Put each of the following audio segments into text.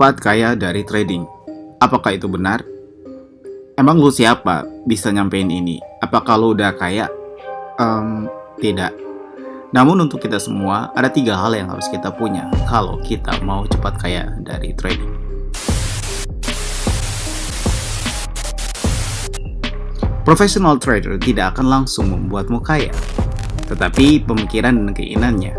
cepat kaya dari trading. Apakah itu benar? Emang lu siapa bisa nyampein ini? Apakah lu udah kaya? Tidak. Namun untuk kita semua, ada 3 hal yang harus kita punya kalau kita mau cepat kaya dari trading. Professional trader tidak akan langsung membuatmu kaya, tetapi pemikiran dan keinginannya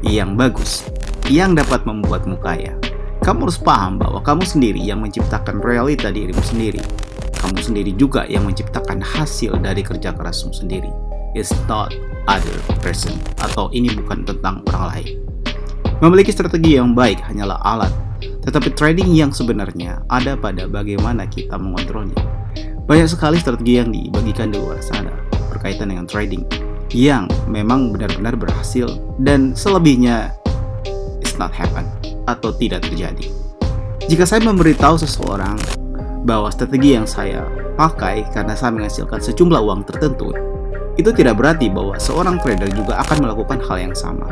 yang bagus, yang dapat membuatmu kaya. Kamu harus paham bahwa kamu sendiri yang menciptakan realita dirimu sendiri. Kamu sendiri juga yang menciptakan hasil dari kerja kerasmu sendiri. It's not other person, atau ini bukan tentang orang lain. Memiliki strategi yang baik hanyalah alat, tetapi trading yang sebenarnya ada pada bagaimana kita mengontrolnya. Banyak sekali strategi yang dibagikan di luar sana berkaitan dengan trading yang memang benar-benar berhasil, dan selebihnya it's not happen atau tidak terjadi. Jika saya memberitahu seseorang bahwa strategi yang saya pakai karena saya menghasilkan sejumlah uang tertentu, itu tidak berarti bahwa seorang trader juga akan melakukan hal yang sama.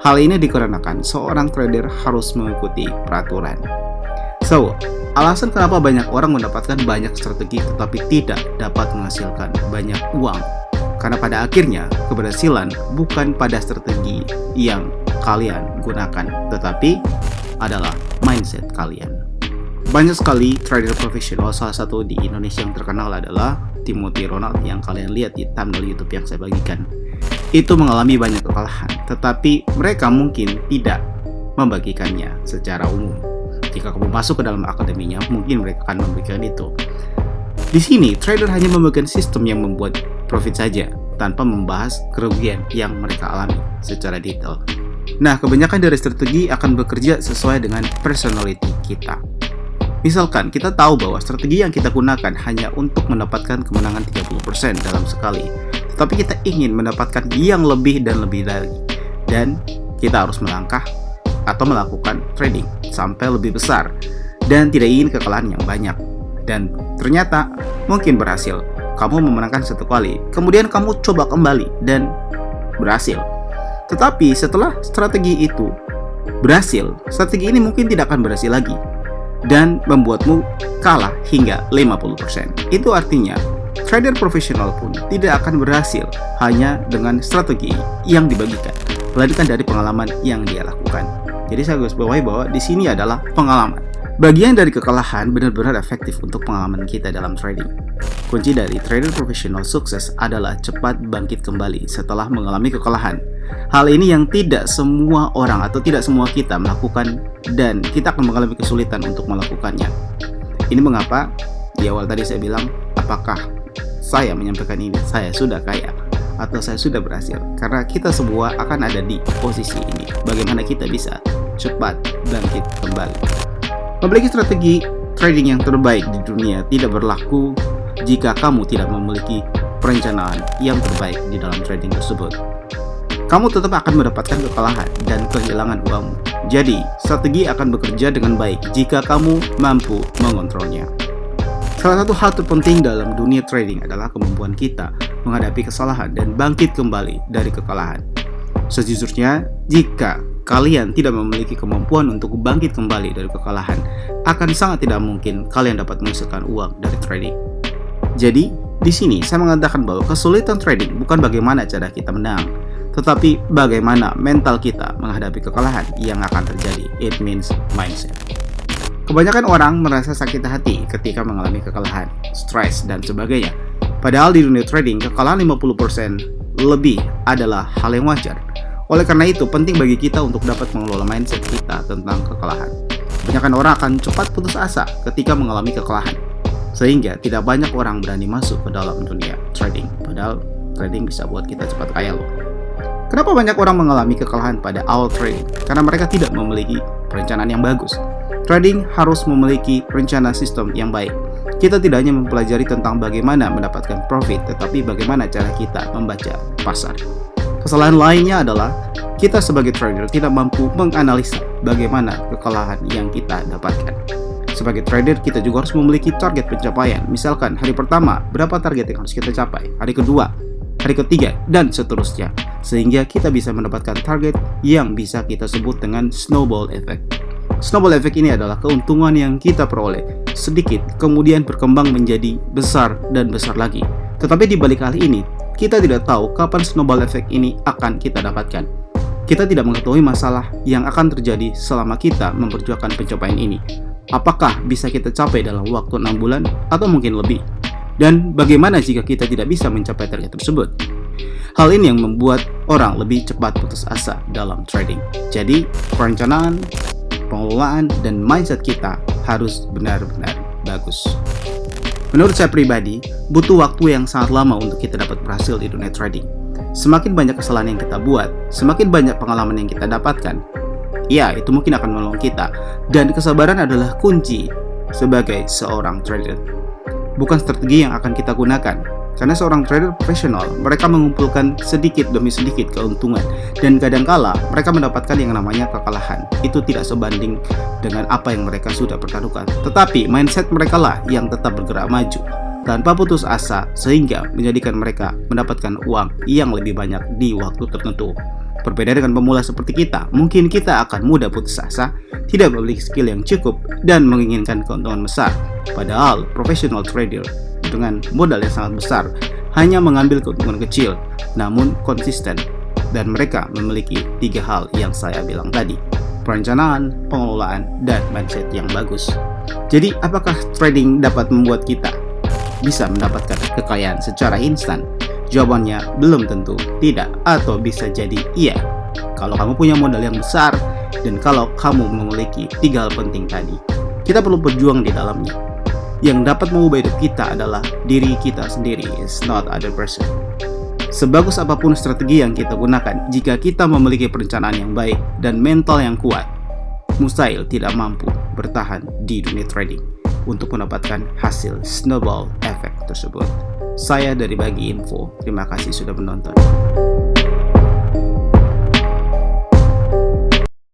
Hal ini dikarenakan seorang trader harus mengikuti peraturan. So, alasan kenapa banyak orang mendapatkan banyak strategi tetapi tidak dapat menghasilkan banyak uang, karena pada akhirnya keberhasilan bukan pada strategi yang kalian gunakan, tetapi adalah mindset kalian. Banyak sekali trader profesional, salah satu di Indonesia yang terkenal adalah Timothy Ronald yang kalian lihat di thumbnail YouTube yang saya bagikan. Itu mengalami banyak kekalahan, tetapi mereka mungkin tidak membagikannya secara umum. Jika kamu masuk ke dalam akademinya, mungkin mereka akan memberikan itu. Di sini, trader hanya membagikan sistem yang membuat profit saja, tanpa membahas kerugian yang mereka alami secara detail. Nah, kebanyakan dari strategi akan bekerja sesuai dengan personality kita. Misalkan, kita tahu bahwa strategi yang kita gunakan hanya untuk mendapatkan kemenangan 30% dalam sekali, tetapi kita ingin mendapatkan yang lebih dan lebih lagi, dan kita harus melangkah atau melakukan trading sampai lebih besar, dan tidak ingin kekalahan yang banyak. Dan ternyata mungkin berhasil, kamu memenangkan 1 kali, kemudian kamu coba kembali dan berhasil. Tetapi setelah strategi itu berhasil, strategi ini mungkin tidak akan berhasil lagi dan membuatmu kalah hingga 50%. Itu artinya trader profesional pun tidak akan berhasil hanya dengan strategi yang dibagikan, melainkan dari pengalaman yang dia lakukan. Jadi saya garis bawahi bahwa di sini adalah pengalaman. Bagian dari kekalahan benar-benar efektif untuk pengalaman kita dalam trading. Kunci dari trader profesional sukses adalah cepat bangkit kembali setelah mengalami kekalahan. Hal ini yang tidak semua orang atau tidak semua kita melakukan, dan kita akan mengalami kesulitan untuk melakukannya. Ini mengapa di awal tadi saya bilang, apakah saya menyampaikan ini saya sudah kaya atau saya sudah berhasil? Karena kita semua akan ada di posisi ini. Bagaimana kita bisa cepat bangkit kembali? Memiliki strategi trading yang terbaik di dunia tidak berlaku jika kamu tidak memiliki perencanaan yang terbaik di dalam trading tersebut. Kamu tetap akan mendapatkan kekalahan dan kehilangan uangmu. Jadi, strategi akan bekerja dengan baik jika kamu mampu mengontrolnya. Salah satu hal terpenting dalam dunia trading adalah kemampuan kita menghadapi kesalahan dan bangkit kembali dari kekalahan. Sejujurnya, jika kalian tidak memiliki kemampuan untuk bangkit kembali dari kekalahan, akan sangat tidak mungkin kalian dapat menghasilkan uang dari trading. Jadi, di sini saya mengatakan bahwa kesulitan trading bukan bagaimana cara kita menang, tetapi bagaimana mental kita menghadapi kekalahan yang akan terjadi. It means mindset. Kebanyakan orang merasa sakit hati ketika mengalami kekalahan, stres, dan sebagainya. Padahal di dunia trading, kekalahan 50% lebih adalah hal yang wajar. Oleh karena itu, penting bagi kita untuk dapat mengelola mindset kita tentang kekalahan. Kebanyakan orang akan cepat putus asa ketika mengalami kekalahan, sehingga tidak banyak orang berani masuk ke dalam dunia trading. Padahal trading bisa buat kita cepat kaya loh. Kenapa banyak orang mengalami kekalahan pada awal trading? Karena mereka tidak memiliki perencanaan yang bagus. Trading harus memiliki rencana sistem yang baik. Kita tidak hanya mempelajari tentang bagaimana mendapatkan profit, tetapi bagaimana cara kita membaca pasar. Kesalahan lainnya adalah kita sebagai trader tidak mampu menganalisa bagaimana kekalahan yang kita dapatkan. Sebagai trader, kita juga harus memiliki target pencapaian. Misalkan hari pertama, berapa target yang harus kita capai? Hari kedua, hari ketiga, dan seterusnya. Sehingga kita bisa mendapatkan target yang bisa kita sebut dengan snowball effect. Snowball effect ini adalah keuntungan yang kita peroleh sedikit, kemudian berkembang menjadi besar dan besar lagi. Tetapi di balik hal ini, kita tidak tahu kapan snowball effect ini akan kita dapatkan. Kita tidak mengetahui masalah yang akan terjadi selama kita memperjuangkan pencapaian ini. Apakah bisa kita capai dalam waktu 6 bulan atau mungkin lebih? Dan bagaimana jika kita tidak bisa mencapai target tersebut? Hal ini yang membuat orang lebih cepat putus asa dalam trading. Jadi, perencanaan, pengelolaan, dan mindset kita harus benar-benar bagus. Menurut saya pribadi, butuh waktu yang sangat lama untuk kita dapat berhasil di dunia trading. Semakin banyak kesalahan yang kita buat, semakin banyak pengalaman yang kita dapatkan, ya itu mungkin akan menolong kita. Dan kesabaran adalah kunci sebagai seorang trader. Bukan strategi yang akan kita gunakan. Karena seorang trader profesional, mereka mengumpulkan sedikit demi sedikit keuntungan, dan kadangkala mereka mendapatkan yang namanya kekalahan. Itu tidak sebanding dengan apa yang mereka sudah pertaruhkan. Tetapi mindset mereka lah yang tetap bergerak maju tanpa putus asa, sehingga menjadikan mereka mendapatkan uang yang lebih banyak di waktu tertentu. Berbeda dengan pemula seperti kita, mungkin kita akan mudah putus asa, tidak memiliki skill yang cukup, dan menginginkan keuntungan besar. Padahal professional trader dengan modal yang sangat besar hanya mengambil keuntungan kecil namun konsisten, dan mereka memiliki 3 hal yang saya bilang tadi: perencanaan, pengelolaan, dan mindset yang bagus. Jadi apakah trading dapat membuat kita bisa mendapatkan kekayaan secara instan? Jawabannya belum tentu tidak, atau bisa jadi iya kalau kamu punya modal yang besar dan kalau kamu memiliki 3 hal penting tadi. Kita perlu berjuang di dalamnya. Yang dapat mengubah hidup kita adalah diri kita sendiri, is not other person. Sebagus apapun strategi yang kita gunakan, jika kita memiliki perencanaan yang baik dan mental yang kuat, mustahil tidak mampu bertahan di dunia trading untuk mendapatkan hasil snowball effect tersebut. Saya dari Bagi Info, terima kasih sudah menonton.